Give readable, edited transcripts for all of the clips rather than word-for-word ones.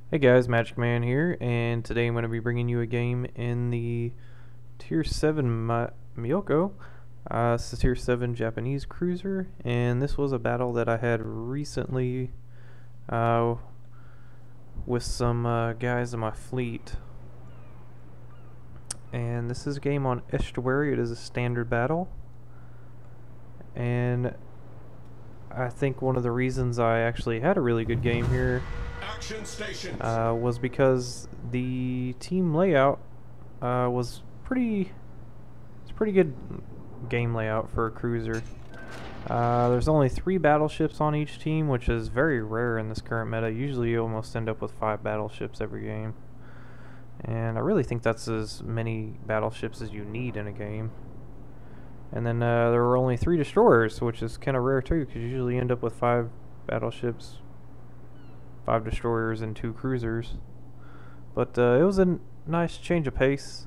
Hey guys, Magic Man here, and today I'm going to be bringing you a game in the Tier 7 Myoko. This is Tier 7 Japanese cruiser, and this was a battle that I had recently with some guys in my fleet. And this is a game on Estuary. It is a standard battle, and I think one of the reasons I actually had a really good game here was because the team layout was pretty good game layout for a cruiser. There's only 3 battleships on each team, which is very rare in this current meta. Usually you almost end up with 5 battleships every game, and I really think that's as many battleships as you need in a game. And then there were only 3 destroyers, which is kind of rare too, because you usually end up with 5 battleships, 5 destroyers, and 2 cruisers. But it was a nice change of pace,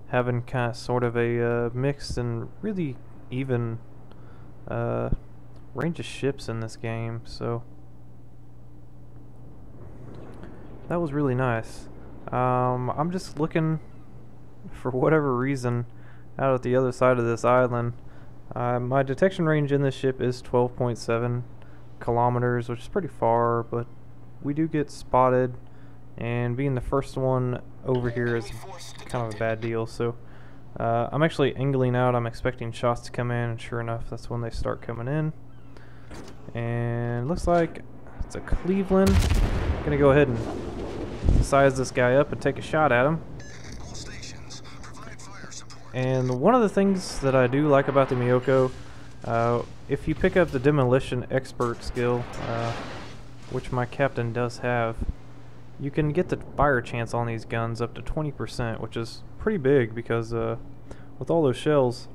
having kind of sort of a mixed and really even range of ships in this game, so that was really nice. I'm just looking, for whatever reason, out at the other side of this island. My detection range in this ship is 12.7 kilometers, which is pretty far, but we do get spotted, and being the first one over here is kind of a bad deal. So I'm actually angling out. I'm expecting shots to come in, and sure enough, that's when they start coming in. And looks like it's a Cleveland. I'm gonna go ahead and size this guy up and take a shot at him. And one of the things that I do like about the Myoko, if you pick up the demolition expert skill, which my captain does have, you can get the fire chance on these guns up to 20%, which is pretty big because with all those shells,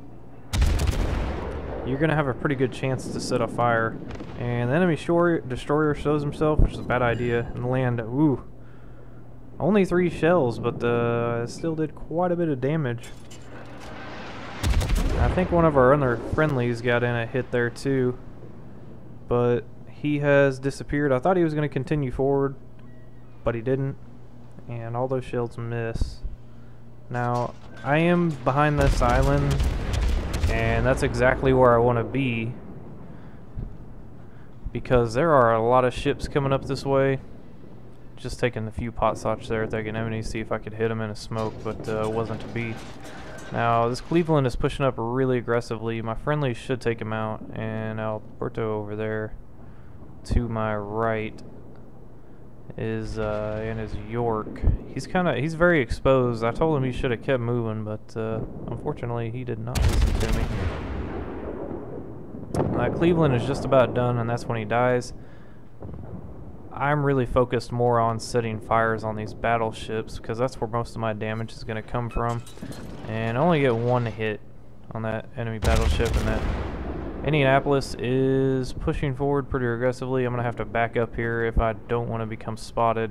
you're going to have a pretty good chance to set a fire. And the enemy destroyer shows himself, which is a bad idea, and land. Ooh, only 3 shells, but it still did quite a bit of damage. I think one of our other friendlies got in a hit there too, but he has disappeared. I thought he was going to continue forward, but he didn't, and all those shells miss. Now, I am behind this island, and that's exactly where I want to be, because there are a lot of ships coming up this way. Just taking a few pot shots there at the enemy, see if I could hit him in a smoke, but it wasn't to be. Now, this Cleveland is pushing up really aggressively. My friendly should take him out, and Alberto over there to my right is York. He's very exposed. I told him he should have kept moving, but unfortunately he did not listen to me. Cleveland is just about done, and that's when he dies. I'm really focused more on setting fires on these battleships, because that's where most of my damage is going to come from. And I only get 1 hit on that enemy battleship, and that Indianapolis is pushing forward pretty aggressively. I'm going to have to back up here if I don't want to become spotted.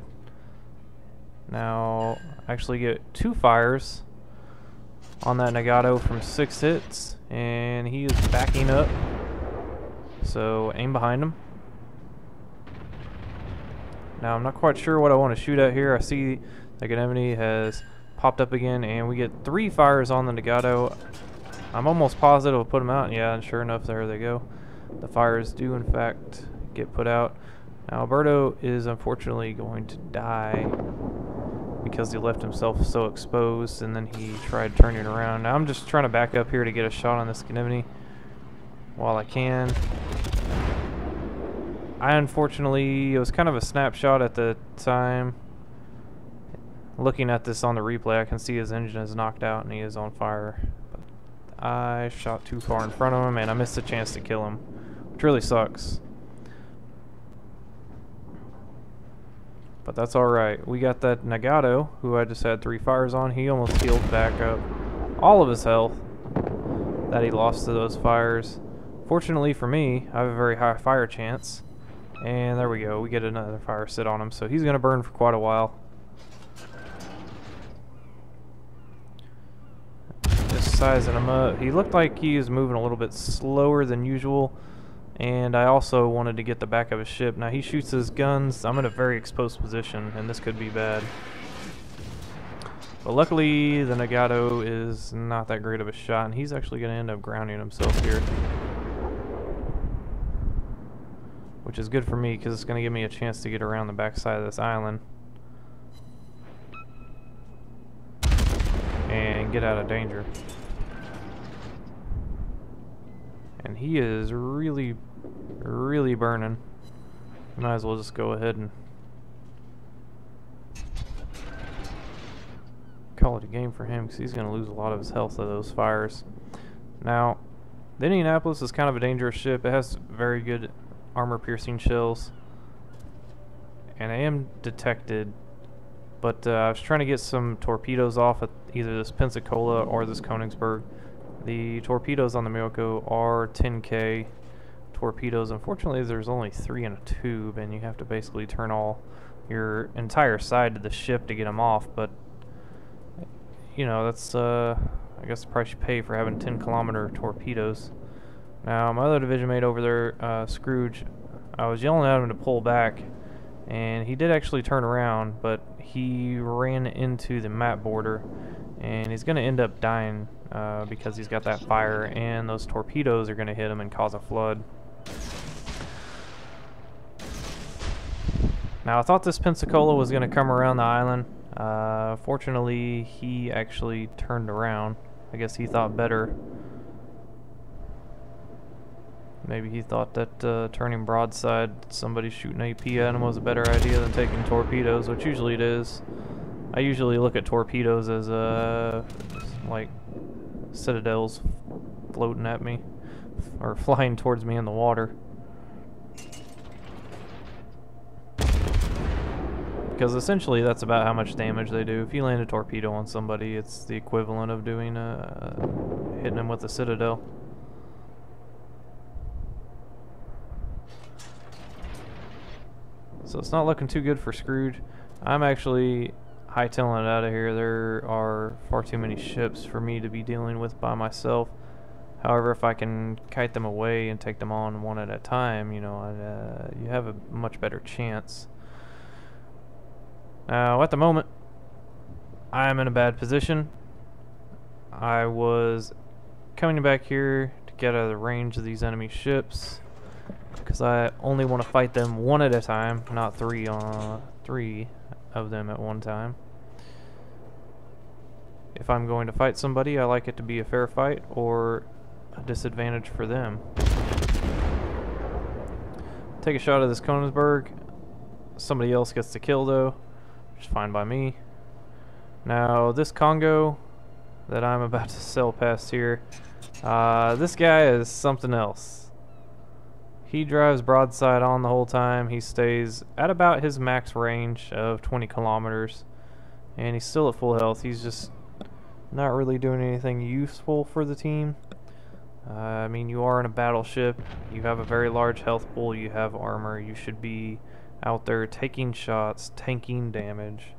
Now, I actually get 2 fires on that Nagato from 6 hits, and he is backing up. So aim behind him. Now, I'm not quite sure what I want to shoot at here. I see the enemy has popped up again, and we get 3 fires on the Nagato. I'm almost positive I'll put them out. Yeah, and sure enough, there they go. The fires do, in fact, get put out. Now, Alberto is unfortunately going to die because he left himself so exposed, and then he tried turning around. Now, I'm just trying to back up here to get a shot on this enemy while I can. It was kind of a snapshot at the time. Looking at this on the replay, I can see his engine is knocked out and he is on fire. But I shot too far in front of him, and I missed a chance to kill him, which really sucks. But that's alright. We got that Nagato, who I just had 3 fires on. He almost healed back up all of his health that he lost to those fires. Fortunately for me, I have a very high fire chance. And there we go, we get another fire sit on him, so he's going to burn for quite a while. Just sizing him up. He looked like he was moving a little bit slower than usual, And I also wanted to get the back of his ship. Now he shoots his guns. I'm in a very exposed position, and this could be bad. But luckily, the Nagato is not that great of a shot, and he's actually going to end up grounding himself here. Which is good for me, because it's going to give me a chance to get around the backside of this island. And get out of danger. And he is really, really burning. Might as well just go ahead and call it a game for him, because he's going to lose a lot of his health to those fires. Now, the Indianapolis is kind of a dangerous ship. It has very good armor-piercing shells, and I am detected, but I was trying to get some torpedoes off at either this Pensacola or this Königsberg. The torpedoes on the Myoko are 10K torpedoes. Unfortunately, there's only 3 in a tube, and you have to basically turn all your entire side to the ship to get them off, but you know, that's I guess the price you pay for having 10-kilometer torpedoes. Now, my other division mate over there, Scrooge, I was yelling at him to pull back, and he did actually turn around, but he ran into the map border, and he's going to end up dying because he's got that fire, and those torpedoes are going to hit him and cause a flood. Now, I thought this Pensacola was going to come around the island. Fortunately, he actually turned around. I guess he thought better. Maybe he thought that turning broadside, somebody shooting AP at him was a better idea than taking torpedoes, which usually it is. I usually look at torpedoes as like citadels floating at me or flying towards me in the water. Because essentially that's about how much damage they do. If you land a torpedo on somebody, it's the equivalent of doing hitting them with a citadel. So it's not looking too good for Scrooge. I'm actually hightailing it out of here. There are far too many ships for me to be dealing with by myself. However, if I can kite them away and take them on one at a time, you know, you have a much better chance. Now, at the moment, I'm in a bad position. I was coming back here to get out of the range of these enemy ships, because I only want to fight them one at a time, not three of them at one time. If I'm going to fight somebody, I like it to be a fair fight or a disadvantage for them. Take a shot at this Königsberg. Somebody else gets the kill though, which is fine by me. Now this Congo that I'm about to sail past here, this guy is something else. He drives broadside on the whole time. He stays at about his max range of 20 kilometers, and he's still at full health. He's just not really doing anything useful for the team. I mean, you are in a battleship. You have a very large health pool. You have armor. You should be out there taking shots, tanking damage.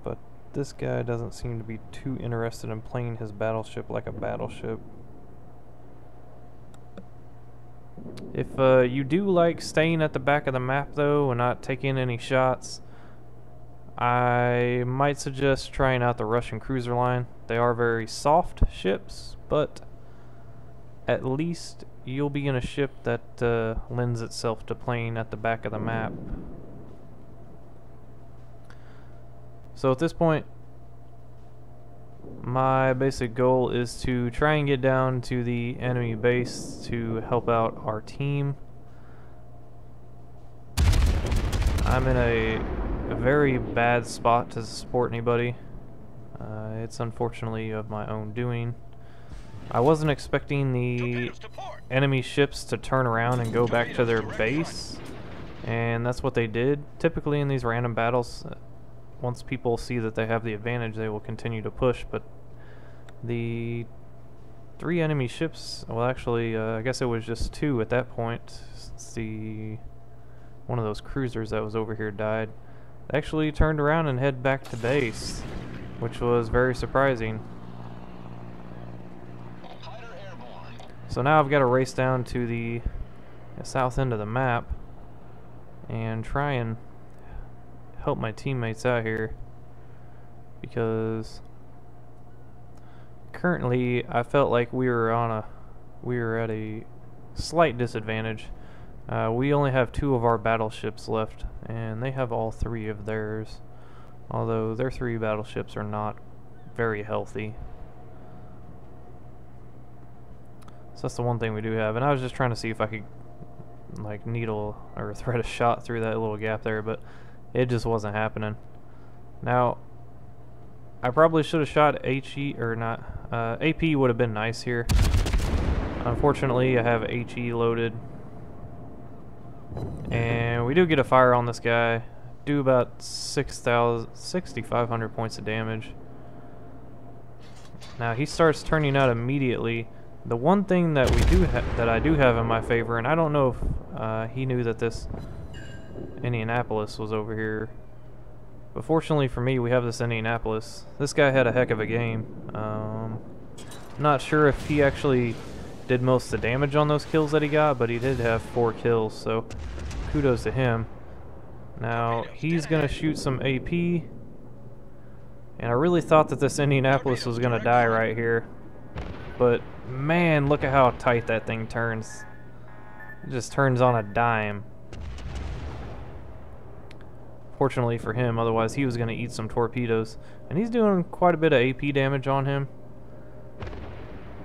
But this guy doesn't seem to be too interested in playing his battleship like a battleship. If you do like staying at the back of the map though and not taking any shots, I might suggest trying out the Russian cruiser line. They are very soft ships, but at least you'll be in a ship that lends itself to playing at the back of the map. So at this point, my basic goal is to try and get down to the enemy base to help out our team. I'm in a very bad spot to support anybody. It's unfortunately of my own doing. I wasn't expecting the enemy ships to turn around and go back to their base, and that's what they did. Typically in these random battles, once people see that they have the advantage, they will continue to push, but the 3 enemy ships, well actually I guess it was just 2 at that point, since one of those cruisers that was over here died. They actually turned around and head back to base, which was very surprising. So now I've got to race down to the the south end of the map and try and help my teammates out here, because currently I felt like we were at a slight disadvantage. We only have 2 of our battleships left, and they have all 3 of theirs, although their 3 battleships are not very healthy. So that's the one thing we do have, and I was just trying to see if I could like needle or thread a shot through that little gap there, but it just wasn't happening. Now, I probably should have shot HE or not. AP would have been nice here. Unfortunately, I have HE loaded, and we do get a fire on this guy. Do about 6,500 points of damage. Now he starts turning out immediately. The one thing that I do have in my favor, and I don't know if he knew that this Indianapolis was over here, but fortunately for me, we have this Indianapolis. This guy had a heck of a game. Not sure if he actually did most of the damage on those kills that he got, but he did have 4 kills, so kudos to him. Now he's gonna shoot some AP, and I really thought that this Indianapolis was gonna die right here, but man, look at how tight that thing turns. It just turns on a dime. Fortunately for him, otherwise he was going to eat some torpedoes. And he's doing quite a bit of AP damage on him.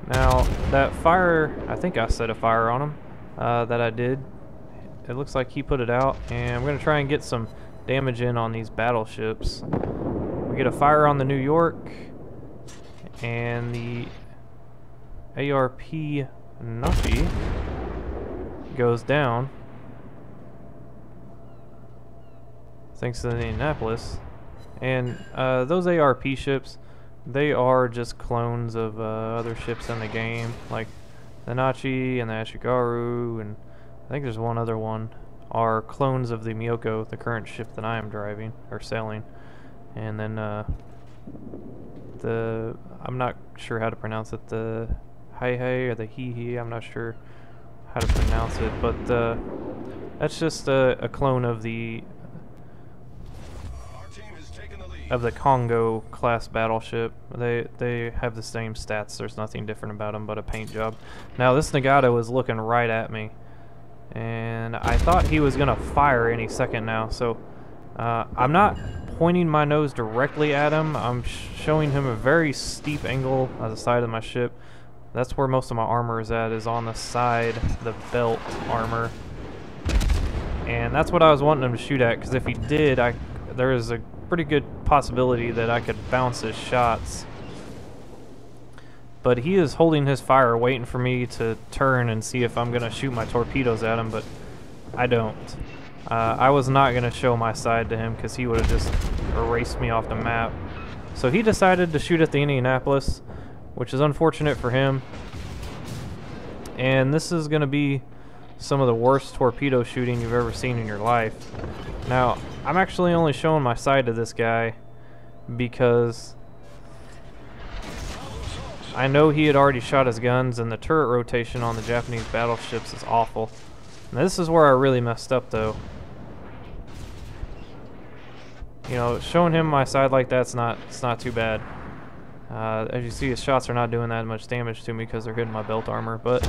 Now, that fire, I think I set a fire on him that I did. It looks like he put it out, and I'm going to try and get some damage in on these battleships. We get a fire on the New York, and the ARP Nuffy goes down thanks to the Indianapolis. And those ARP ships, they are just clones of other ships in the game, like the Nachi and the Ashigaru, and I think there's one other one, are clones of the Myoko, the current ship that I am driving or sailing. And then I'm not sure how to pronounce it, the Hai or the He, I'm not sure how to pronounce it, but that's just a clone of the Congo class battleship. They have the same stats. There's nothing different about them but a paint job. Now this Nagato is looking right at me, and I thought he was gonna fire any second now, so I'm not pointing my nose directly at him. I'm showing him a very steep angle on the side of my ship. That's where most of my armor is at, is on the side, the belt armor. And that's what I was wanting him to shoot at, because if he did, there is a pretty good possibility that I could bounce his shots. But he is holding his fire, waiting for me to turn and see if I'm going to shoot my torpedoes at him, but I don't. I was not going to show my side to him, because he would have just erased me off the map. So he decided to shoot at the Indianapolis, which is unfortunate for him. And this is going to be some of the worst torpedo shooting you've ever seen in your life. Now, I'm actually only showing my side to this guy because I know he had already shot his guns, and the turret rotation on the Japanese battleships is awful. Now, this is where I really messed up, though. You know, showing him my side like that's not too bad. As you see, his shots are not doing that much damage to me because they're hitting my belt armor. But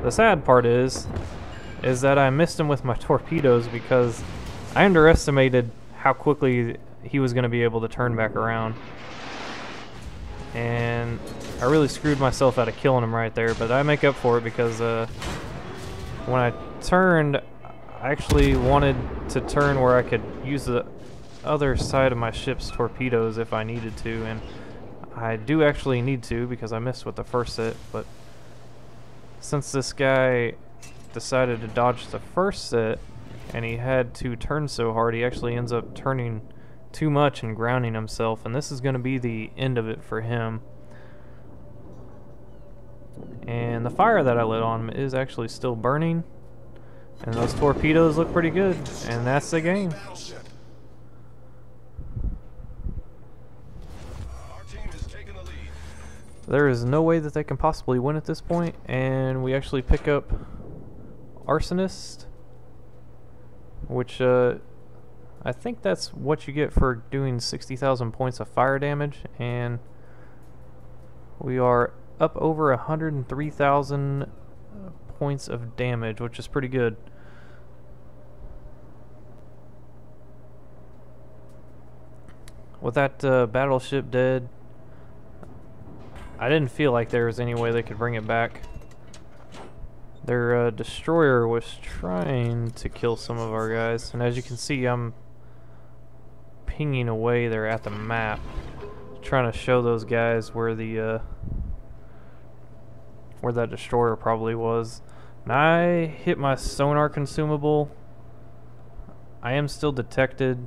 the sad part is that I missed him with my torpedoes because I underestimated how quickly he was going to be able to turn back around. And I really screwed myself out of killing him right there, but I make up for it because when I turned, I actually wanted to turn where I could use the other side of my ship's torpedoes if I needed to, and I do actually need to because I missed with the first set. But since this guy decided to dodge the first set and he had to turn so hard, he actually ends up turning too much and grounding himself, and this is going to be the end of it for him. And the fire that I lit on him is actually still burning, and those torpedoes look pretty good, and that's the game. There is no way that they can possibly win at this point, and we actually pick up Arsonist, which I think that's what you get for doing 60,000 points of fire damage, and we are up over 103,000 points of damage, which is pretty good. With that battleship dead, I didn't feel like there was any way they could bring it back. Their destroyer was trying to kill some of our guys, and as you can see, I'm pinging away there at the map, trying to show those guys where the where that destroyer probably was. And I hit my sonar consumable. I am still detected.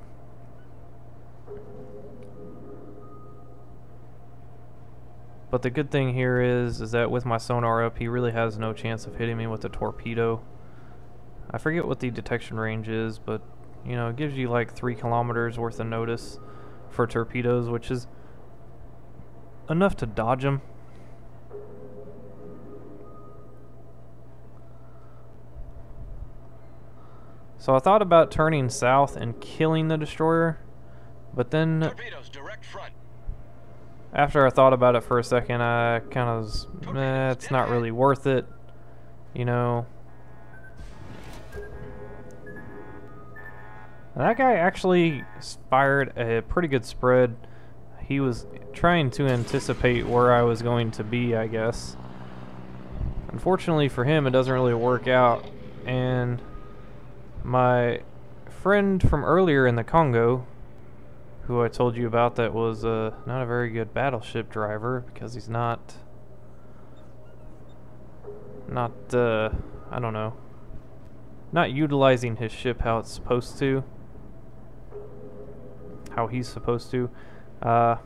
But the good thing here is that with my sonar up, he really has no chance of hitting me with a torpedo. I forget what the detection range is, but you know, it gives you like 3 kilometers worth of notice for torpedoes, which is enough to dodge them. So I thought about turning south and killing the destroyer, but then Torpedoes, direct front. After I thought about it for a second, I kind of was, it's not really worth it, you know. That guy actually fired a pretty good spread. He was trying to anticipate where I was going to be, I guess. Unfortunately for him, it doesn't really work out, and my friend from earlier in the Congo, who I told you about, that was not a very good battleship driver because he's not I don't know, not utilizing his ship how it's supposed to, how he's supposed to. I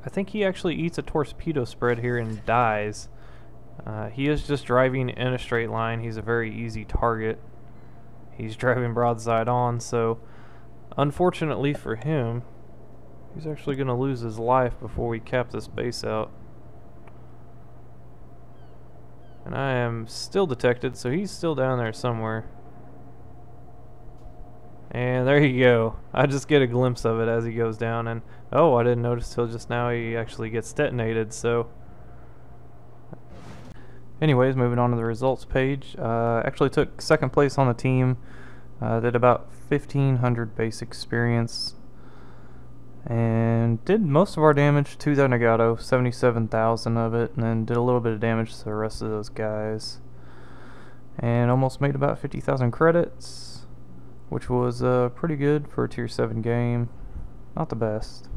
think he actually eats a torpedo spread here and dies. He is just driving in a straight line. He's a very easy target. He's driving broadside on, so unfortunately for him, he's actually going to lose his life before we cap this base out. And I am still detected, so he's still down there somewhere. And there you go. I just get a glimpse of it as he goes down, and oh, I didn't notice till just now he actually gets detonated, so. Anyways, moving on to the results page. Actually took second place on the team. Did about 1,500 base experience. And did most of our damage to the Nagato, 77,000 of it, and then did a little bit of damage to the rest of those guys. And almost made about 50,000 credits, which was pretty good for a tier 7 game. Not the best.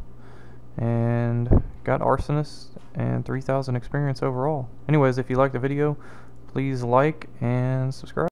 And got Arsonist and 3,000 experience overall. Anyways, if you liked the video, please like and subscribe.